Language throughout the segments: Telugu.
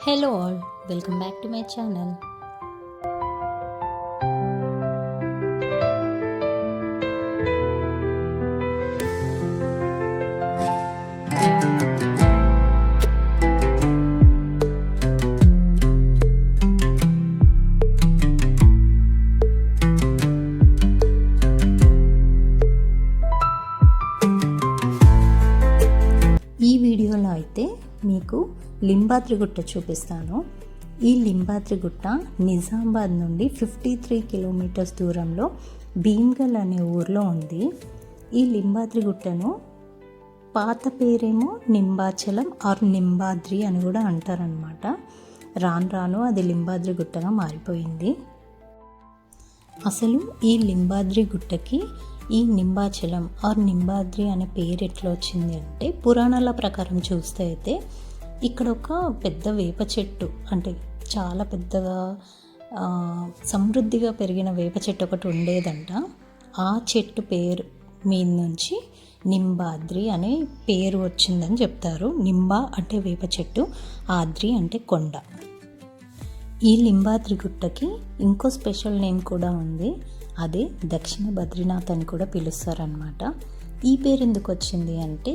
Hello all, welcome back to my channel. ఈ వీడియోలో అయితే మీకు లింబాద్రిగుట్ట చూపిస్తాను. ఈ లింబాద్రిగుట్ట నిజామాబాద్ నుండి 53 కిలోమీటర్స్ దూరంలో భీమ్గల్ అనే ఊర్లో ఉంది. ఈ లింబాద్రిగుట్టను పాత పేరేమో నింబాచలం ఆర్ నింబాద్రి అని కూడా అంటారనమాట. రాను రాను అది లింబాద్రిగుట్టగా మారిపోయింది. అసలు ఈ లింబాద్రిగుట్టకి ఈ నింబాచలం ఆర్ నింబాద్రి అనే పేరు ఎట్లా వచ్చింది అంటే, పురాణాల ప్రకారం చూస్తే అయితే ఇక్కడ ఒక పెద్ద వేప చెట్టు, అంటే చాలా పెద్దగా సమృద్ధిగా పెరిగిన వేప చెట్టు ఒకటి ఉండేదంట. ఆ చెట్టు పేరు మీద నుంచి నింబాద్రి అనే పేరు వచ్చిందని చెప్తారు. నింబా అంటే వేప చెట్టు, ఆద్రి అంటే కొండ. ఈ లింబాద్రి గుట్టకి ఇంకో స్పెషల్ నేమ్ కూడా ఉంది. అదే దక్షిణ బద్రీనాథ్ అని కూడా పిలుస్తారనమాట. ఈ పేరు ఎందుకు వచ్చింది అంటే,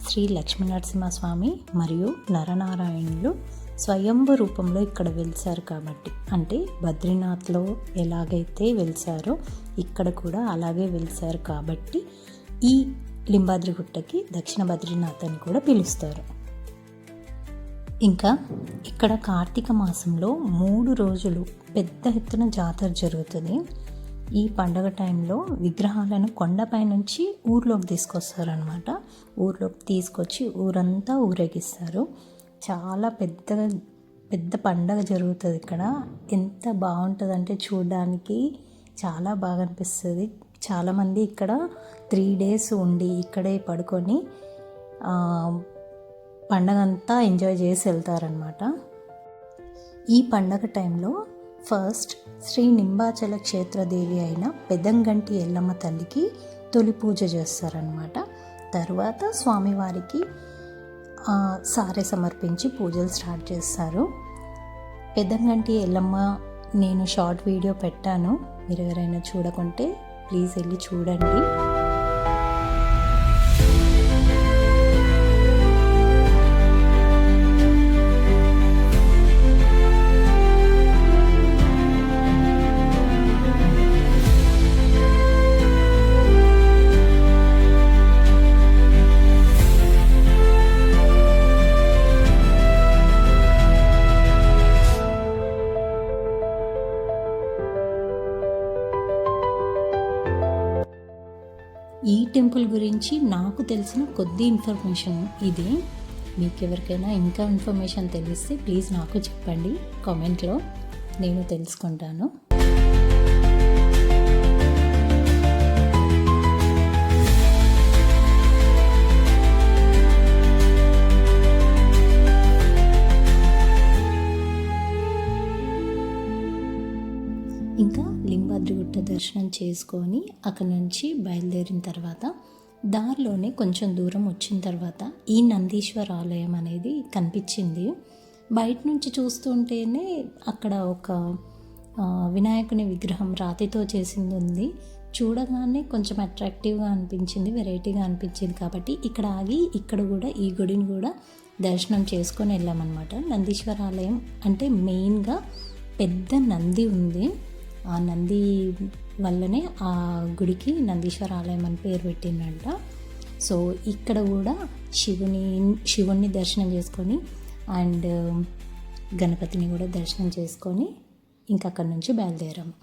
శ్రీ లక్ష్మీనరసింహస్వామి మరియు నరనారాయణులు స్వయంభు రూపంలో ఇక్కడ వెలిసారు కాబట్టి, అంటే బద్రీనాథ్లో ఎలాగైతే వెలిసారో ఇక్కడ కూడా అలాగే వెలిసారు కాబట్టి ఈ లింబాద్రి గుట్టకి దక్షిణ బద్రీనాథ్ అని కూడా పిలుస్తారు. ఇంకా ఇక్కడ కార్తీక మాసంలో 3 రోజులు పెద్ద ఎత్తున జాతర జరుగుతుంది. ఈ పండగ టైంలో విగ్రహాలను కొండపై నుంచి ఊర్లోకి తీసుకొస్తారనమాట. ఊర్లోకి తీసుకొచ్చి ఊరంతా ఊరేగిస్తారు. చాలా పెద్ద పండగ జరుగుతుంది ఇక్కడ. ఎంత బాగుంటుందంటే చూడడానికి చాలా బాగా అనిపిస్తుంది. చాలామంది ఇక్కడ 3 days ఉండి ఇక్కడే పడుకొని పండగ అంతా ఎంజాయ్ చేసి వెళ్తారనమాట. ఈ పండగ టైంలో ఫస్ట్ శ్రీ నింబాచల క్షేత్రదేవి అయిన పెదంగంటి ఎల్లమ్మ తల్లికి తొలి పూజ చేస్తారనమాట. తర్వాత స్వామివారికి సారె సమర్పించి పూజలు స్టార్ట్ చేస్తారు. పెదంగంటి ఎల్లమ్మ నేను షార్ట్ వీడియో పెట్టాను, మీరు ఎవరైనా చూడకుంటే ప్లీజ్ వెళ్ళి చూడండి. ఈ టెంపుల్ గురించి నాకు తెలిసిన కొద్ది ఇన్ఫర్మేషన్ ఇది. మీకు ఎవరికైనా ఇంకా ఇన్ఫర్మేషన్ తెలిస్తే ప్లీజ్ నాకు చెప్పండి కామెంట్లో, నేను తెలుసుకుంటాను. ఇంకా లింబాద్రిగుట్ట దర్శనం చేసుకొని అక్కడి నుంచి బయలుదేరిన తర్వాత దారిలోనే కొంచెం దూరం వచ్చిన తర్వాత ఈ నందీశ్వర ఆలయం అనేది కనిపించింది. బయట నుంచి చూస్తుంటేనే అక్కడ ఒక వినాయకుని విగ్రహం రాతితో చేసింది ఉంది. చూడగానే కొంచెం అట్రాక్టివ్గా అనిపించింది, వెరైటీగా అనిపించింది కాబట్టి ఇక్కడ ఆగి ఇక్కడ కూడా ఈ గుడిని కూడా దర్శనం చేసుకొని వెళ్ళామన్నమాట. నందీశ్వర ఆలయం అంటే మెయిన్గా పెద్ద నంది ఉంది. ఆ నంది వల్లనే ఆ గుడికి నందీశ్వర ఆలయం అని పేరు పెట్టిందంట. సో ఇక్కడ కూడా శివుణ్ణి దర్శనం చేసుకొని అండ్ గణపతిని కూడా దర్శనం చేసుకొని ఇంకా అక్కడి నుంచి బయలుదేరాము.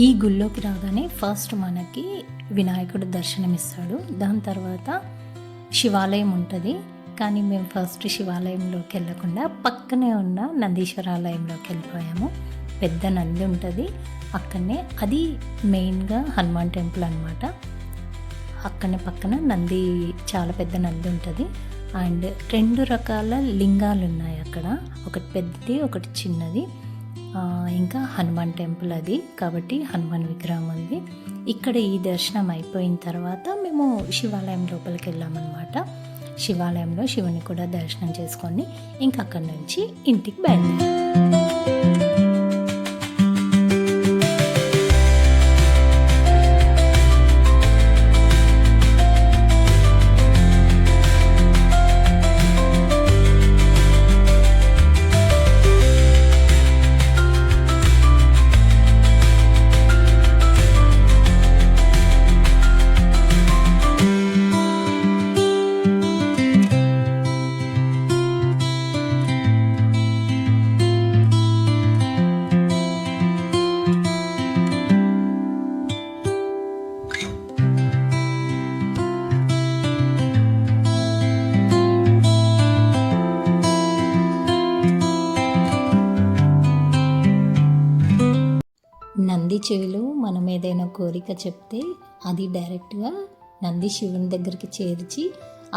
ఈ గుళ్ళోకి రాగానే ఫస్ట్ మనకి వినాయకుడు దర్శనమిస్తాడు. దాని తర్వాత శివాలయం ఉంటుంది. కానీ మేము ఫస్ట్ శివాలయంలోకి వెళ్ళకుండా పక్కనే ఉన్న నందీశ్వర ఆలయంలోకి వెళ్ళిపోయాము. పెద్ద నంది ఉంటుంది అక్కడనే. అది మెయిన్గా హనుమాన్ టెంపుల్ అనమాట. అక్కడనే పక్కన నంది, చాలా పెద్ద నంది ఉంటుంది. అండ్ 2 రకాల లింగాలు ఉన్నాయి అక్కడ, ఒకటి పెద్దది ఒకటి చిన్నది. ఇంకా హనుమాన్ టెంపుల్ అది, కాబట్టి హనుమాన్ విగ్రహం ఉంది ఇక్కడ. ఈ దర్శనం అయిపోయిన తర్వాత మేము శివాలయం లోపలికి వెళ్ళామన్నమాట. శివాలయంలో శివుని కూడా దర్శనం చేసుకొని ఇంకా అక్కడి నుంచి ఇంటికి బయలుదేరాం. నంది చెవిలో మనం ఏదైనా కోరిక చెప్తే అది డైరెక్ట్గా నంది శివుని దగ్గరికి చేర్చి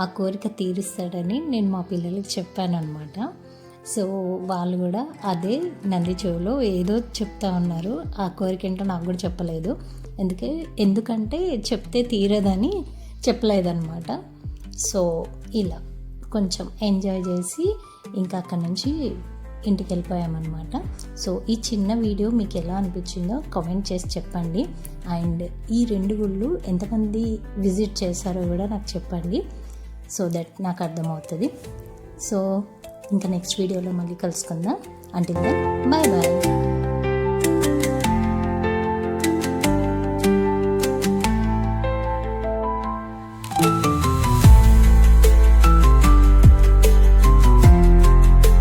ఆ కోరిక తీరుస్తాడని నేను మా పిల్లలకి చెప్పాను అనమాట. సో వాళ్ళు కూడా అదే నంది చెవిలో ఏదో చెప్తా ఉన్నారు. ఆ కోరిక ఏంటో నాకు కూడా చెప్పలేదు, ఎందుకంటే చెప్తే తీరదని చెప్పలేదన్నమాట. సో ఇలా కొంచెం ఎంజాయ్ చేసి ఇంకా అక్కడి నుంచి ఇంటికి వెళ్ళిపోయామన్నమాట. సో ఈ చిన్న వీడియో మీకు ఎలా అనిపించిందో కామెంట్ చేసి చెప్పండి. అండ్ ఈ 2 గుళ్ళు ఎంతమంది విజిట్ చేశారో కూడా నాకు చెప్పండి, సో దట్ నాకు అర్థమవుతుంది. సో ఇంకా నెక్స్ట్ వీడియోలో మళ్ళీ కలుసుకుందాం. Until then bye bye.